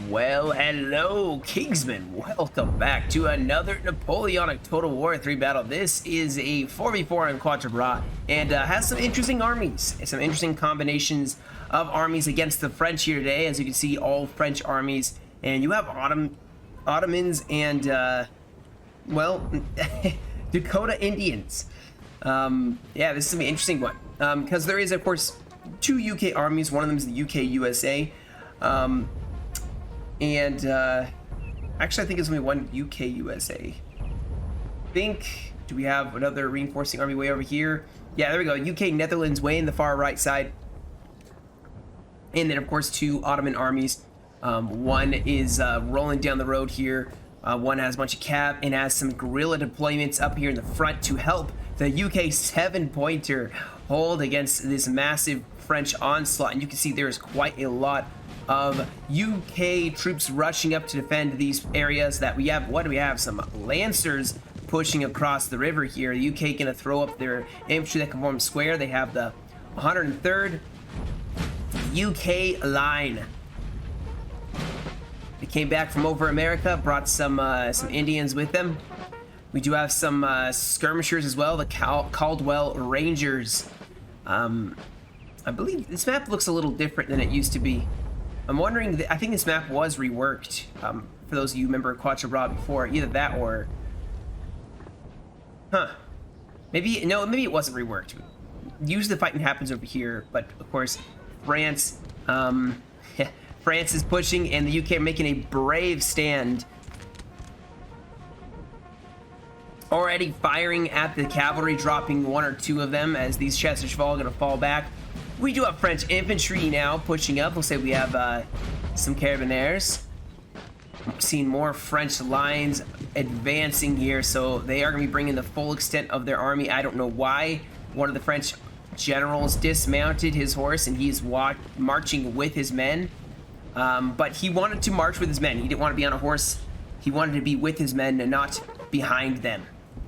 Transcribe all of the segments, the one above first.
Well, hello, Kingsman. Welcome back to another Napoleonic Total War 3 battle. This is a 4v4 on Quatre Bras and has some interesting armies, some interesting combinations of armies against the French here today. As you can see, all French armies, and you have Ottomans and, well, Dakota Indians. Yeah, this is gonna be an interesting one because there is, of course, two UK armies. One of them is the UK USA. Actually, I think it's only one UK USA. Do we have another reinforcing army way over here? Yeah, there we go. UK Netherlands way in the far right side. And then, of course, two Ottoman armies. One is rolling down the road here. One has a bunch of cav and has some guerrilla deployments up here in the front to help the UK 7-pointer hold against this massive French onslaught. And you can see there is quite a lot of UK troops rushing up to defend these areas that we have. What do we have? Some Lancers pushing across the river here. The UK gonna throw up their infantry that can form square. They have the 103rd UK line. They came back from over America, brought some Indians with them. We do have some skirmishers as well, the Caldwell Rangers. I believe this map looks a little different than it used to be. I'm wondering, I think this map was reworked, for those of you who remember Quatre Bras before, either that or... Maybe, no, maybe it wasn't reworked. Usually the fighting happens over here, but of course, France, France is pushing and the UK are making a brave stand. Already firing at the cavalry, dropping one or two of them as these Chester Cheval are going to fall back. We do have French infantry now pushing up. We'll say we have some Carabiniers. Seeing more French lines advancing here, so they are going to be bringing the full extent of their army. I don't know why. One of the French generals dismounted his horse and he's marching with his men. But he wanted to march with his men. He didn't want to be on a horse. He wanted to be with his men and not behind them,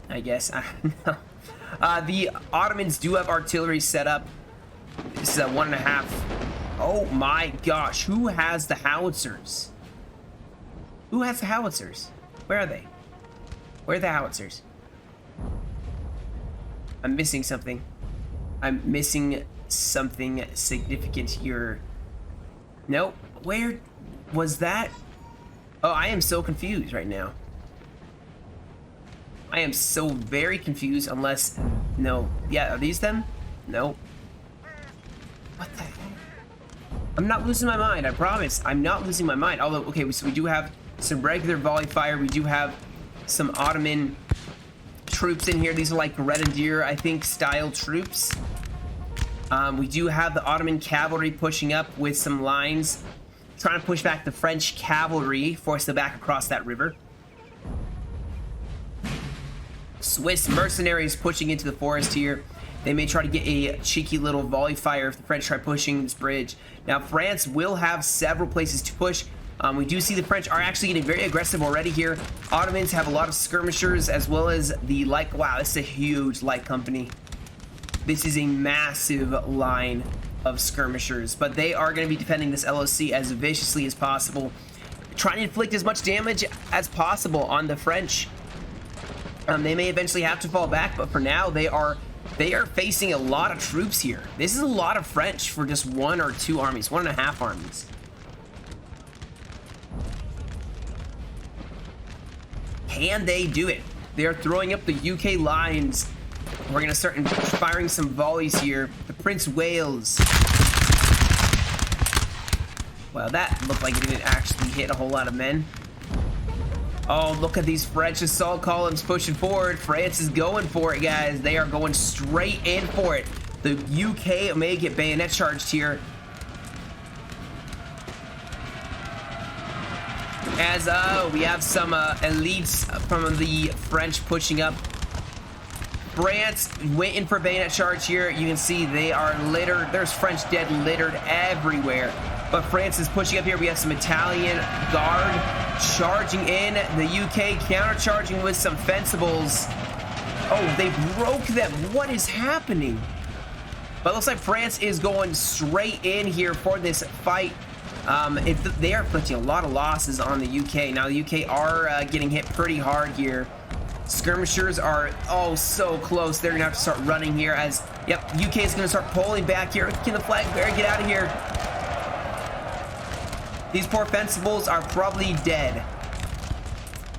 I guess. I don't know. The Ottomans do have artillery set up. This is a 1.5. Oh my gosh, who has the howitzers? Who has the howitzers? Where are they? Where are the howitzers? I'm missing something. I'm missing something significant here. Nope. Where was that? Oh, I am so confused right now. I am so very confused unless... No. Yeah, are these them? No. What the heck? I'm not losing my mind, I promise. I'm not losing my mind. Although, okay, so we do have some regular volley fire. We do have some Ottoman troops in here. These are like Grenadier, I think, style troops. We do have the Ottoman cavalry pushing up with some lines, trying to push back the French cavalry, force them back across that river. Swiss mercenaries pushing into the forest here. They may try to get a cheeky little volley fire if the French try pushing this bridge. Now, France will have several places to push. We do see the French are actually getting very aggressive already here. Ottomans have a lot of skirmishers as well as the light. Wow, this is a huge light company. This is a massive line of skirmishers, but they are going to be defending this LOC as viciously as possible, trying to inflict as much damage as possible on the French. They may eventually have to fall back, but for now they are facing a lot of troops here. This is a lot of French for just one or two armies, 1.5 armies. Can they do it? They are throwing up the UK lines. We're going to start firing some volleys here. The Prince Wales. Well, that looked like it didn't actually hit a whole lot of men. Oh, look at these French assault columns pushing forward. France is going for it, guys. They are going straight in for it. The UK may get bayonet charged here. As we have some elites from the French pushing up. France waiting for bayonet charge here. You can see they are littered. There's French dead littered everywhere. But France is pushing up here. We have some Italian guard charging in. The UK counter-charging with some fencibles. Oh, they broke them. What is happening? But it looks like France is going straight in here for this fight. If they are inflicting a lot of losses on the UK. Now the UK are getting hit pretty hard here. Skirmishers are so close. They're gonna have to start running here as, yep, UK is gonna start pulling back here. Can the flag bearer get out of here? These poor fencibles are probably dead.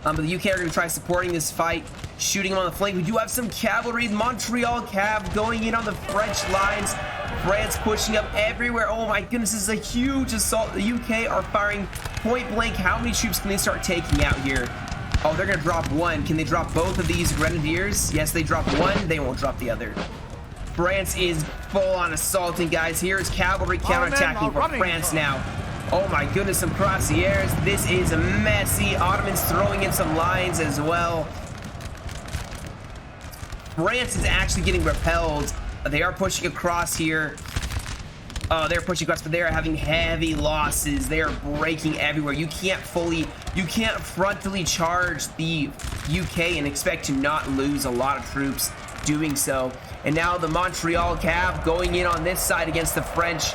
But the UK are gonna try supporting this fight, shooting them on the flank. We do have some cavalry. Montreal Cav going in on the French lines. France pushing up everywhere. Oh my goodness, this is a huge assault. The UK are firing point blank. How many troops can they start taking out here? Oh, they're gonna drop one. Can they drop both of these grenadiers? Yes, they drop one. They won't drop the other. France is full on assaulting, guys. Here's cavalry counterattacking for France now. Oh my goodness, some crossieres. This is messy. Ottomans throwing in some lines as well. France is actually getting repelled. They are pushing across here. Oh, they're pushing across, but they are having heavy losses. They are breaking everywhere. You can't frontally charge the UK and expect to not lose a lot of troops doing so. And now the Montreal Cav going in on this side against the French.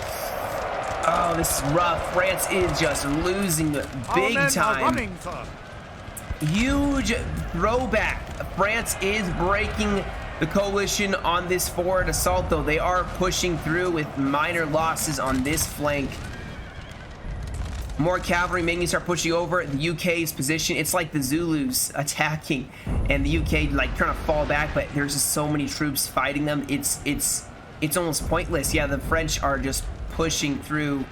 Oh, this is rough. France is just losing big time. Huge throwback. France is breaking the coalition on this forward assault, though. They are pushing through with minor losses on this flank. More cavalry making start pushing over the UK's position. It's like the Zulus attacking and the UK like trying to fall back, but there's just so many troops fighting them. It's almost pointless. Yeah, the French are just pushing through.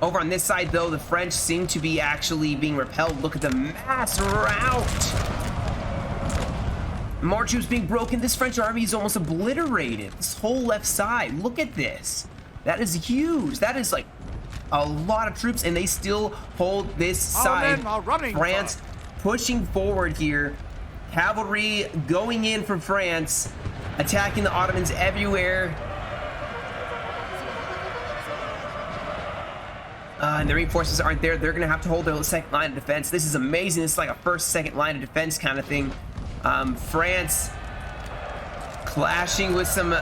Over on this side, though, the French seem to be actually being repelled. Look at the mass rout. More troops being broken. This French army is almost obliterated. This whole left side. Look at this. That is huge. That is like a lot of troops, and they still hold this side. France pushing forward here. Cavalry going in from France, attacking the Ottomans everywhere. And the reinforcements aren't there. They're going to have to hold their second line of defense. This is amazing. This is like a first, second line of defense kind of thing. France clashing with some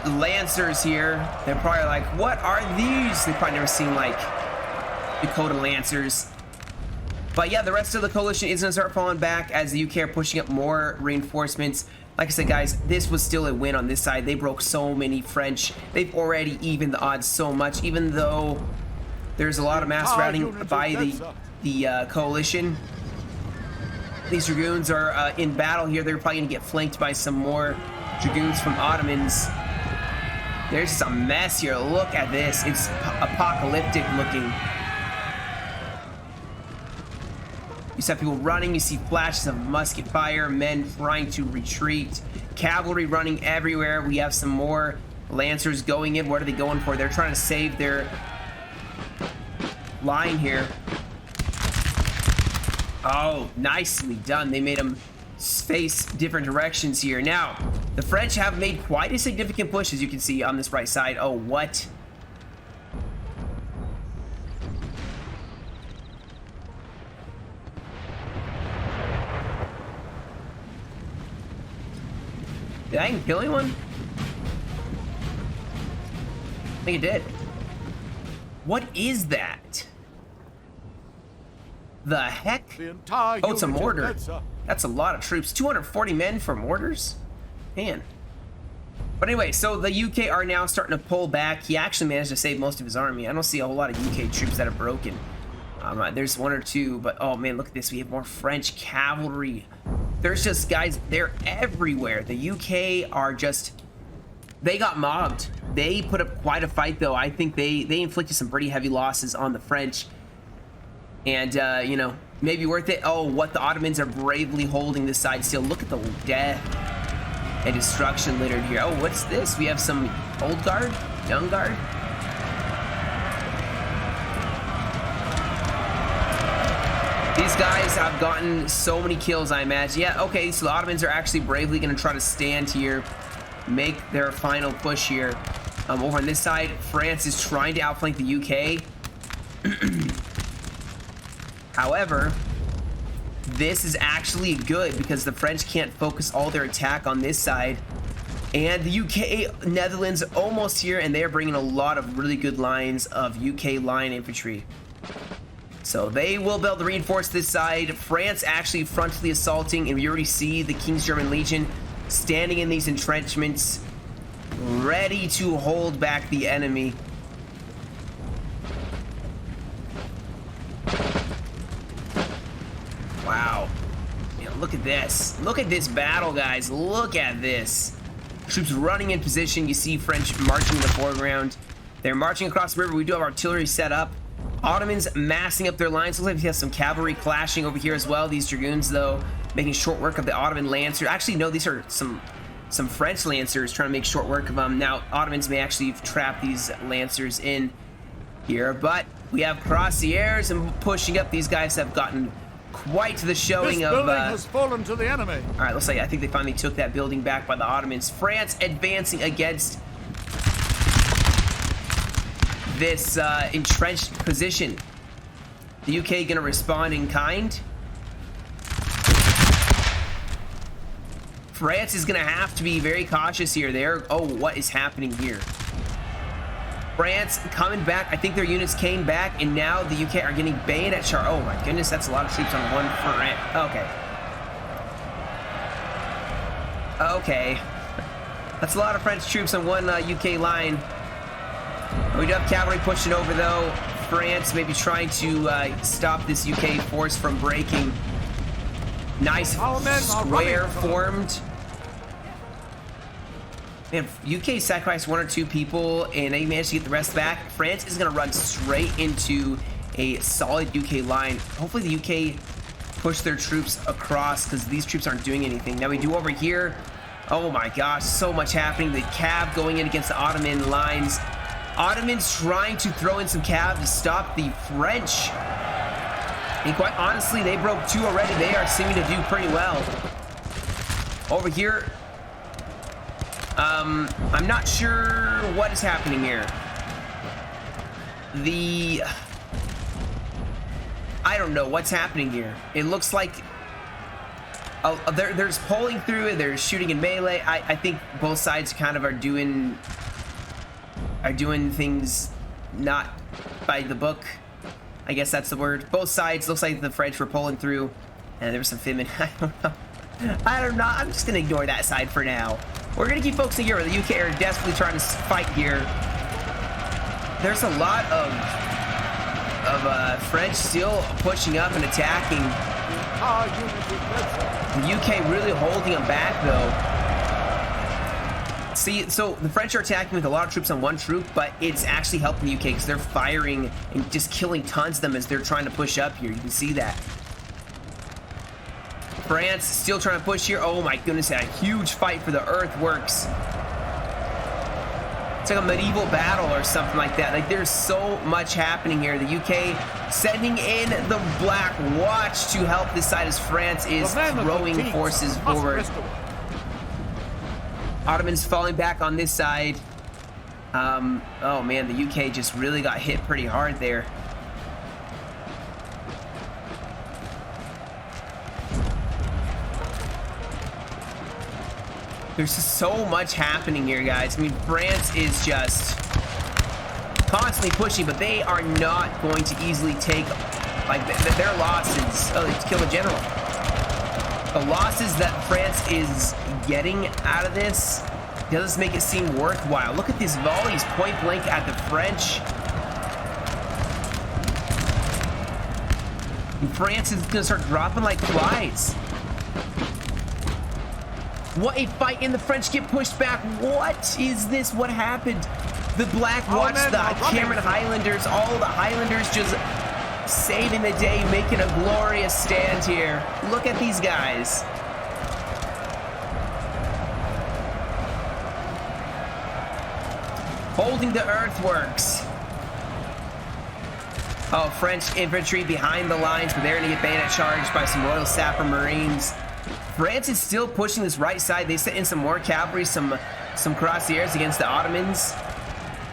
Lancers here. They're probably like, what are these? They've probably never seen like Dakota Lancers. But yeah, the rest of the coalition is going to start falling back as the UK are pushing up more reinforcements. Like I said, guys, this was still a win on this side. They broke so many French. They've already evened the odds so much, even though there's a lot of mass routing by the coalition. These Dragoons are in battle here. They're probably going to get flanked by some more Dragoons from Ottomans. There's just a mess here. Look at this. It's apocalyptic looking. You see people running. You see flashes of musket fire. Men trying to retreat. Cavalry running everywhere. We have some more Lancers going in. What are they going for? They're trying to save their line here. Oh, nicely done. They made them face different directions here. Now, the French have made quite a significant push, as you can see on this right side. Oh, what? Did I even kill anyone? I think it did. What is that? The heck? Oh, it's a mortar. That's a lot of troops. 240 men for mortars? Man. But anyway, so the UK are now starting to pull back. He actually managed to save most of his army. I don't see a whole lot of UK troops that are broken. There's one or two, but oh man, look at this. We have more French cavalry. There's just, guys, they're everywhere. The UK are just, they got mobbed. They put up quite a fight, though. I think they inflicted some pretty heavy losses on the French. And, you know, maybe worth it. Oh, what the Ottomans are bravely holding this side still. Look at the death and destruction littered here. Oh, what's this? We have some old guard, young guard. These guys have gotten so many kills, I imagine. Yeah, okay, so the Ottomans are actually bravely going to try to stand here, make their final push here. Over on this side, France is trying to outflank the UK. However, this is actually good because the French can't focus all their attack on this side. And the UK, Netherlands almost here, and they're bringing a lot of really good lines of UK line infantry. So they will be able to reinforce this side. France actually frontally assaulting, and we already see the King's German Legion standing in these entrenchments, ready to hold back the enemy. Wow. Man, look at this. Look at this battle, guys. Look at this. Troops running in position. You see French marching in the foreground. They're marching across the river. We do have artillery set up. Ottomans massing up their lines. Looks like we have some cavalry clashing over here as well. These dragoons, though, making short work of the Ottoman lancers. Actually, no, these are some French lancers trying to make short work of them. Now, Ottomans may actually trap these lancers in here, but we have cuirassiers and pushing up. These guys have gotten quite the showing this building has fallen to the enemy. All right, looks like I think they finally took that building back by the Ottomans. France advancing against this entrenched position. The UK gonna respond in kind. France is gonna have to be very cautious here. Oh, what is happening here? France coming back. I think their units came back, and now the UK are getting bayonet charge. Oh my goodness, that's a lot of troops on one front. Okay. That's a lot of French troops on one UK line. We do have cavalry pushing over, though. France maybe trying to stop this UK force from breaking. Nice square formed. Man, UK sacrificed 1 or 2 people, and they managed to get the rest back. France is going to run straight into a solid UK line. Hopefully the UK push their troops across, because these troops aren't doing anything. Now we do over here. Oh my gosh, so much happening. The cav going in against the Ottoman lines. Ottomans trying to throw in some cav to stop the French. And quite honestly, they broke 2 already. They are seeming to do pretty well. Over here, I'm not sure what is happening here. I don't know what's happening here. It looks like there's pulling through it. They're shooting in melee. I think both sides kind of are doing things not by the book. I guess that's the word. Both sides, looks like the French were pulling through, and there was some Finman. I don't know. I'm just gonna ignore that side for now. We're gonna keep focusing here. The UK are desperately trying to fight here. There's a lot of French still pushing up and attacking. The UK really holding them back, though. See, so the French are attacking with a lot of troops on one troop, but it's actually helping the UK because they're firing and just killing tons of them as they're trying to push up here. You can see that. France still trying to push here. Oh my goodness, a huge fight for the earthworks. It's like a medieval battle or something like that. Like, there's so much happening here. The UK sending in the Black Watch to help this side as France is throwing forces forward. Ottomans falling back on this side. Oh man, the UK just really got hit pretty hard there. There's just so much happening here, guys. I mean, France is just constantly pushing, but they are not going to easily take, like, their losses. Oh, they kill a general. The losses that France is getting out of this does make it seem worthwhile. Look at these volleys point blank at the French. And France is gonna start dropping like flies. What a fight, and the French get pushed back. What is this? What happened? The Black Watch, the Cameron Highlanders, all the Highlanders just saving the day, making a glorious stand here. Look at these guys. Holding the earthworks. Oh, French infantry behind the lines, but they're gonna get bayonet charged by some Royal Sapper Marines. France is still pushing this right side. They sent in some more cavalry, some cuirassiers against the Ottomans.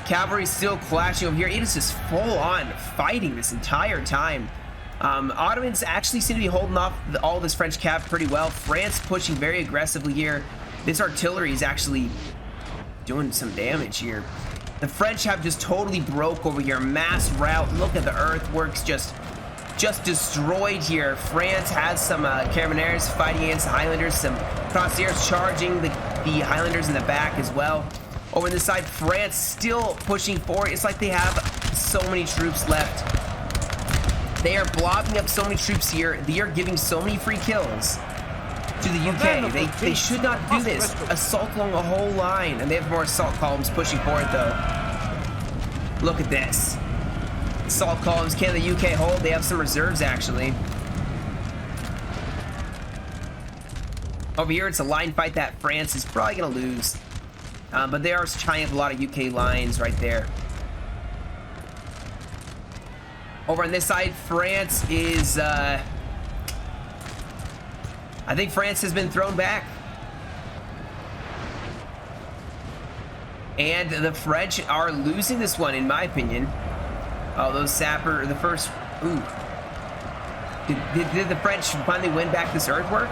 Cavalry still clashing over here. It is just full on fighting this entire time. Ottomans actually seem to be holding off all this French cav pretty well. France pushing very aggressively here. This artillery is actually doing some damage here. The French have just totally broke over here. Mass rout. Look at the earthworks just destroyed here. France has some Carabineers fighting against the Highlanders. Some Cuirassiers charging the Highlanders in the back as well. Over on this side, France still pushing forward. It's like they have so many troops left. They are blocking up so many troops here. They are giving so many free kills to the UK. They should not do this. Assault along the whole line. And they have more assault columns pushing forward though. Look at this. Assault columns. Can the UK hold? They have some reserves actually. Over here it's a line fight that France is probably going to lose. But they are tying up a lot of UK lines right there. Over on this side, France is... I think France has been thrown back. And the French are losing this one, in my opinion. Oh, those sapper... The first... Ooh. Did the French finally win back this earthwork?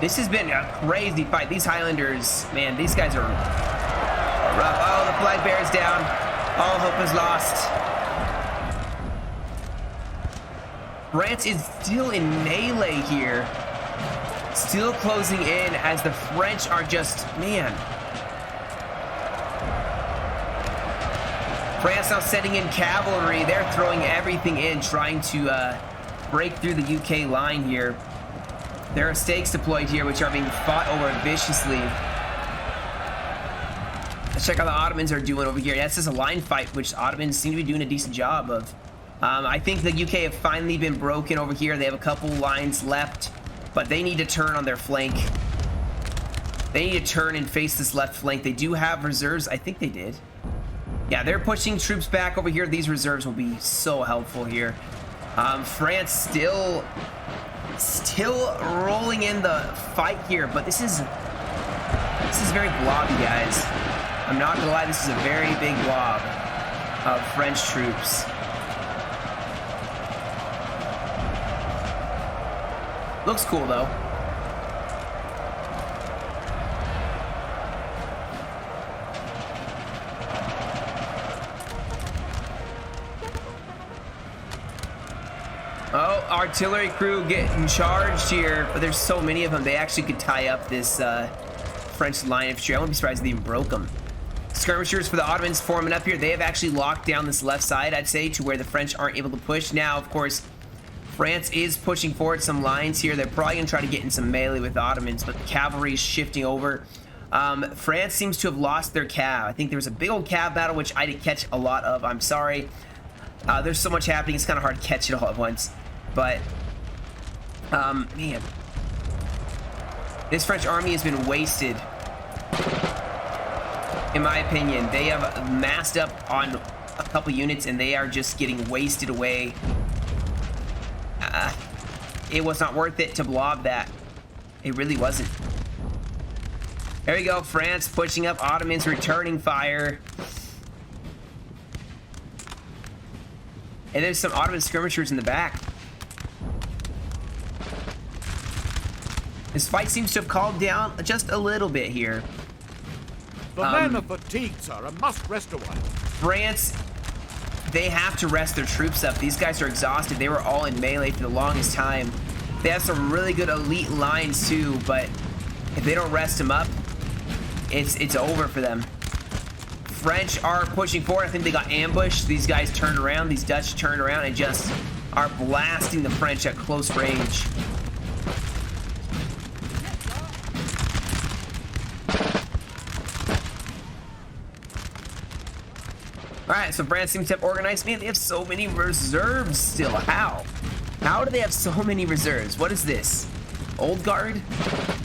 This has been a crazy fight. These Highlanders, man, these guys are rough. Oh, the flag bearer's down. All hope is lost. France is still in melee here. Still closing in as the French are just, man. France now sending in cavalry. They're throwing everything in, trying to break through the UK line here. There are stakes deployed here, which are being fought over viciously. Let's check how the Ottomans are doing over here. That's just a line fight, which the Ottomans seem to be doing a decent job of. I think the UK have finally been broken over here. They have a couple lines left, but they need to turn on their flank. They need to turn and face this left flank. They do have reserves. I think they did. Yeah, they're pushing troops back over here. These reserves will be so helpful here. France still rolling in the fight here, but this is very blobby, guys. I'm not gonna lie, this is a very big blob of French troops. Looks cool though. Oh, artillery crew getting charged here, but there's so many of them. They actually could tie up this French line infantry. I wouldn't be surprised if they even broke them. Skirmishers for the Ottomans forming up here. They have actually locked down this left side, I'd say, to where the French aren't able to push. Now, of course, France is pushing forward some lines here. They're probably going to try to get in some melee with the Ottomans, but the cavalry is shifting over. France seems to have lost their cav. I think there was a big old cav battle, which I didn't catch a lot of. I'm sorry. There's so much happening. It's kind of hard to catch it all at once. But, man. This French army has been wasted. In my opinion, they have massed up on a couple units and they are just getting wasted away. It was not worth it to blob that. It really wasn't. There we go. France pushing up. Ottomans returning fire. And there's some Ottoman skirmishers in the back. This fight seems to have calmed down just a little bit here. The men are fatigued, sir, and must rest a while. France, they have to rest their troops up. These guys are exhausted. They were all in melee for the longest time. They have some really good elite lines too, but if they don't rest them up, it's over for them. French are pushing forward. I think they got ambushed. These guys turned around. These Dutch turned around and just are blasting the French at close range. Alright, so France seems to have organized. Man, they have so many reserves still. How? How do they have so many reserves? What is this? Old Guard?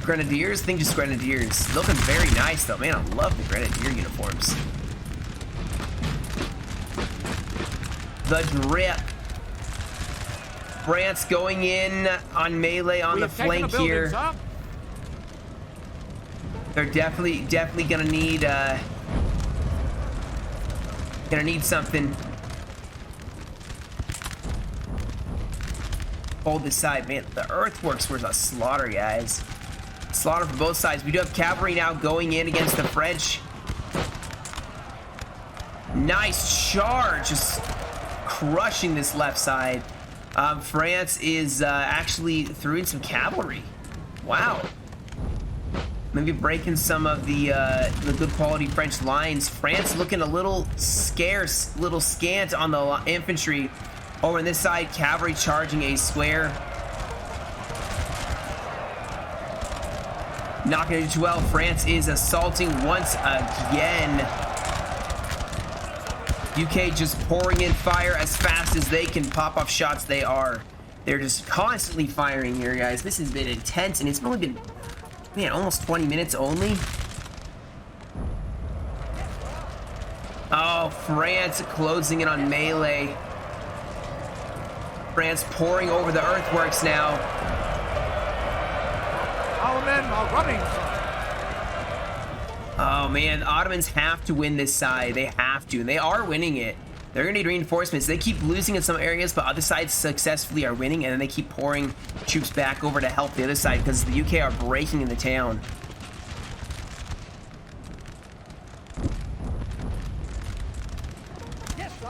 Grenadiers? I think just Grenadiers. Looking very nice though. Man, I love the Grenadier uniforms. The drip. France going in on melee on the flank here. They're definitely gonna need something. Hold this side, man. The earthworks were a slaughter, guys. Slaughter from both sides. We do have cavalry now going in against the French. Nice charge, just crushing this left side. France is actually throwing some cavalry. Wow. Maybe breaking some of the good quality French lines. France looking a little scarce, little scant on the infantry. Over on this side, cavalry charging a square. Not going to do too well. France is assaulting once again. UK just pouring in fire as fast as they can pop off shots. They're just constantly firing here, guys. This has been intense, and it's only been, man, almost 20 minutes only. Oh, France closing in on melee. France pouring over the earthworks now. Our men are running, sir. Oh man, the Ottomans have to win this side. They have to, and they are winning it. They're gonna need reinforcements. They keep losing in some areas, but other sides successfully are winning, and then they keep pouring troops back over to help the other side because the UK are breaking in the town. Yes, sir.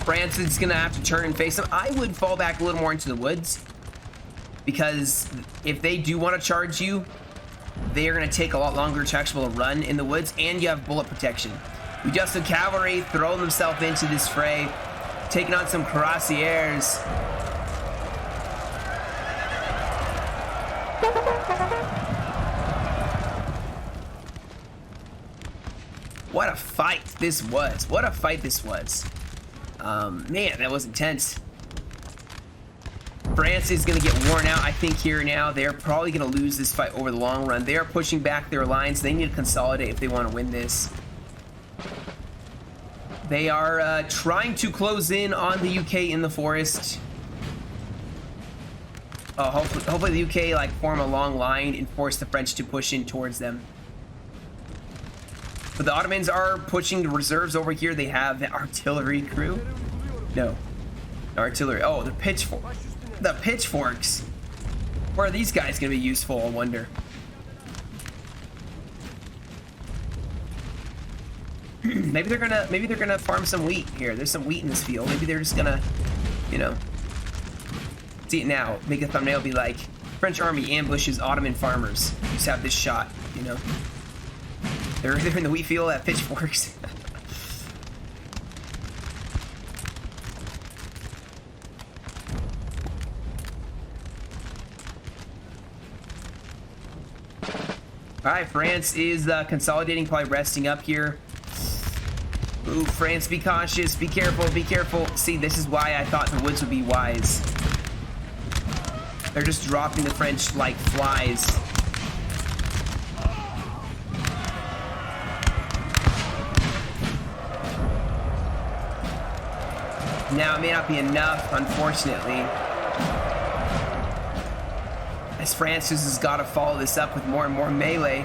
France is gonna have to turn and face them. I would fall back a little more into the woods, because if they do want to charge you, they are going to take a lot longer to actually run in the woods, and you have bullet protection. We just have cavalry throwing themselves into this fray, taking on some cuirassiers. What a fight this was. What a fight this was. Man, that was intense. France is going to get worn out, I think, here now. They're probably going to lose this fight over the long run. They are pushing back their lines. They need to consolidate if they want to win this. They are trying to close in on the UK in the forest. Hopefully the UK like form a long line and force the French to push in towards them. But the Ottomans are pushing the reserves over here. They have the artillery crew. No. Artillery. Oh, the pitchforks. The pitchforks. Where are these guys going to be useful, I wonder? maybe they're gonna farm some wheat here. There's some wheat in this field. Maybe they're just gonna, you know, see it now. Make a thumbnail be like, French army ambushes Ottoman farmers. Just have this shot, you know. They're in the wheat field at pitchforks. All right, France is consolidating, probably resting up here. Ooh, France, be cautious, be careful, be careful. See, this is why I thought the woods would be wise. They're just dropping the French like flies. Now, it may not be enough, unfortunately. As France just has got to follow this up with more and more melee.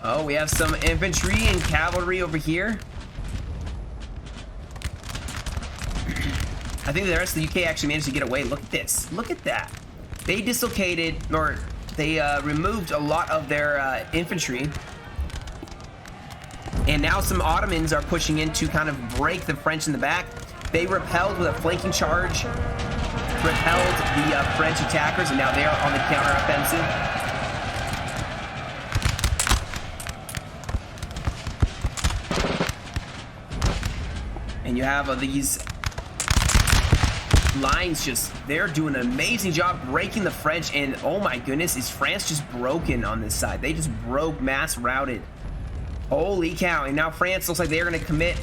Oh, we have some infantry and cavalry over here. I think the rest of the UK actually managed to get away. Look at this. Look at that. They dislocated, or they removed a lot of their infantry. And now some Ottomans are pushing in to kind of break the French in the back. They repelled with a flanking charge, repelled the French attackers, and now they are on the counteroffensive. And you have these lines just, they're doing an amazing job breaking the French, and oh my goodness, is France just broken on this side. They just broke, mass routed. Holy cow. And now France looks like they're going to commit.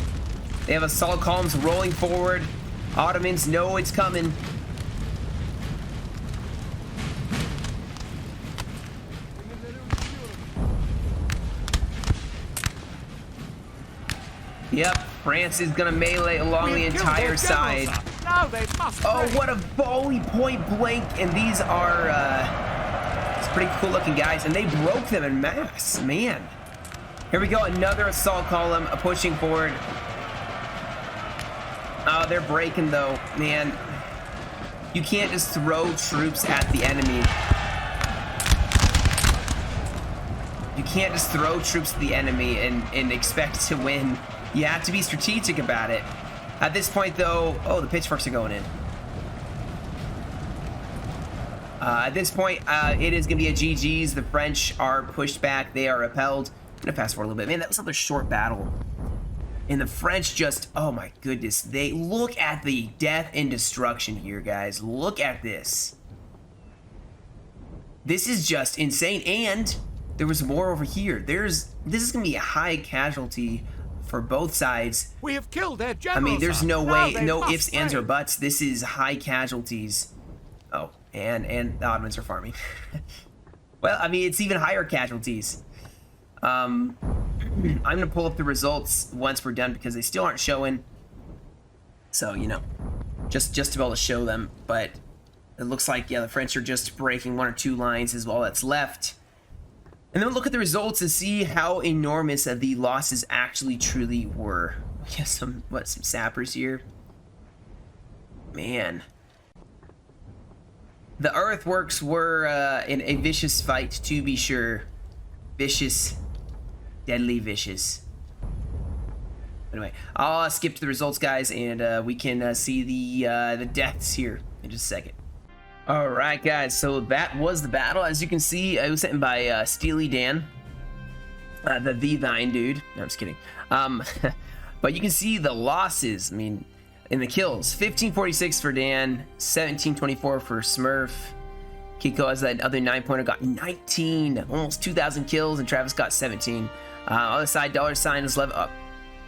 They have assault columns rolling forward. Ottomans know it's coming. Yep, France is gonna melee along the entire side. Now they must Oh, break. what a volley, point blank, and these are it's pretty cool looking guys, and they broke them in mass, man. Here we go, another assault column pushing forward. Oh, they're breaking though, man. You can't just throw troops at the enemy. You can't just throw troops at the enemy and expect to win. You have to be strategic about it. At this point though, oh, the pitchforks are going in. At this point, it is going to be a GG's. The French are pushed back. They are repelled. I'm going to fast forward a little bit. Man, that was another short battle. And the French just, oh my goodness. They look at the death and destruction here, guys. Look at this. This is just insane. And there was more over here. This is going to be a high casualty for both sides. We have killed their I generals. mean, there's no Now way, they no must ifs, ands, or break. buts. This is high casualties. Oh, and the Ottomans are farming. Well, I mean, it's even higher casualties. I'm gonna pull up the results once we're done because they still aren't showing. So, you know, just to be able to show them. But it looks like, yeah, the French are just breaking one or two lines is all that's left. And then we'll look at the results and see how enormous the losses actually truly were. We have some sappers here. Man. The earthworks were in a vicious fight, to be sure. Vicious. Deadly vicious. Anyway, I'll skip to the results, guys, and we can see the deaths here in just a second. All right, guys, so that was the battle. As you can see, it was sent by Steely Dan, the Thine dude. No, I'm just kidding. But you can see the losses. I mean, in the kills, 1546 for Dan, 1724 for Smurf. Kiko has that other 9-pointer, got 19, almost 2,000 kills, and Travis got 17. Other side, $sign is level up.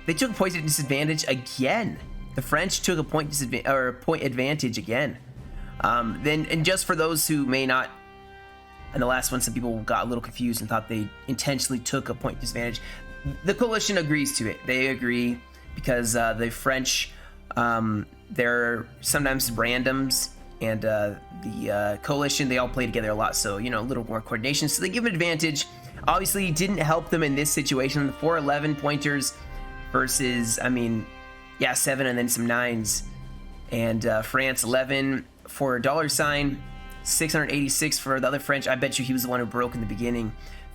They took a point disadvantage again. The French took a point advantage again. Then, and just for those who may not, and the last one, some people got a little confused and thought they intentionally took a point disadvantage. The coalition agrees to it. They agree because the French, they're sometimes randoms, and the coalition, they all play together a lot, so, you know, a little more coordination. So they give an advantage. Obviously, it didn't help them in this situation. The 4 11 pointers versus, I mean, yeah, 7 and then some 9s. And France 11 for $sign, 686 for the other French. I bet you he was the one who broke in the beginning.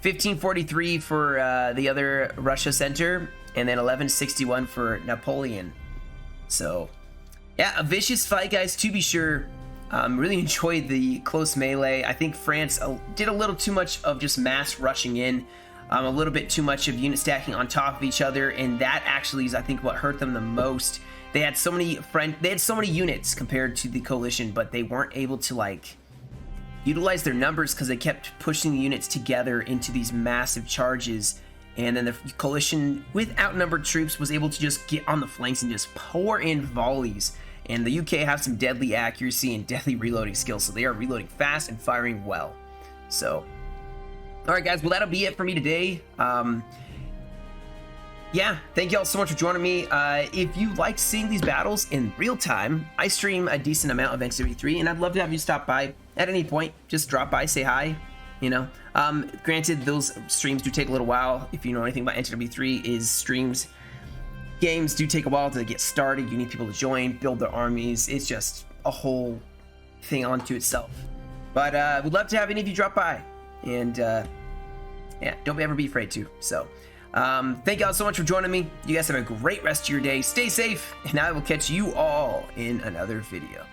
1543 for the other Russia center, and then 1161 for Napoleon. So, yeah, a vicious fight, guys, to be sure. Really enjoyed the close melee. I think France did a little too much of just mass rushing in, a little bit too much of unit stacking on top of each other, and that actually is, I think, what hurt them the most. They had so many units compared to the coalition, but they weren't able to like utilize their numbers because they kept pushing the units together into these massive charges. And then the coalition with outnumbered troops was able to just get on the flanks and just pour in volleys. And the UK have some deadly accuracy and deadly reloading skills, so they are reloading fast and firing well. So, all right, guys, well, that'll be it for me today. Yeah, thank you all so much for joining me. If you like seeing these battles in real time, I stream a decent amount of NCW3, and I'd love to have you stop by at any point. Just drop by, say hi, you know. Granted, those streams do take a little while. If you know anything about NCW3, is streams, games do take a while to get started. You need people to join, build their armies. It's just a whole thing onto itself. But we'd love to have any of you drop by, and yeah, don't ever be afraid to. So thank you all so much for joining me. You guys have a great rest of your day. Stay safe, and I will catch you all in another video.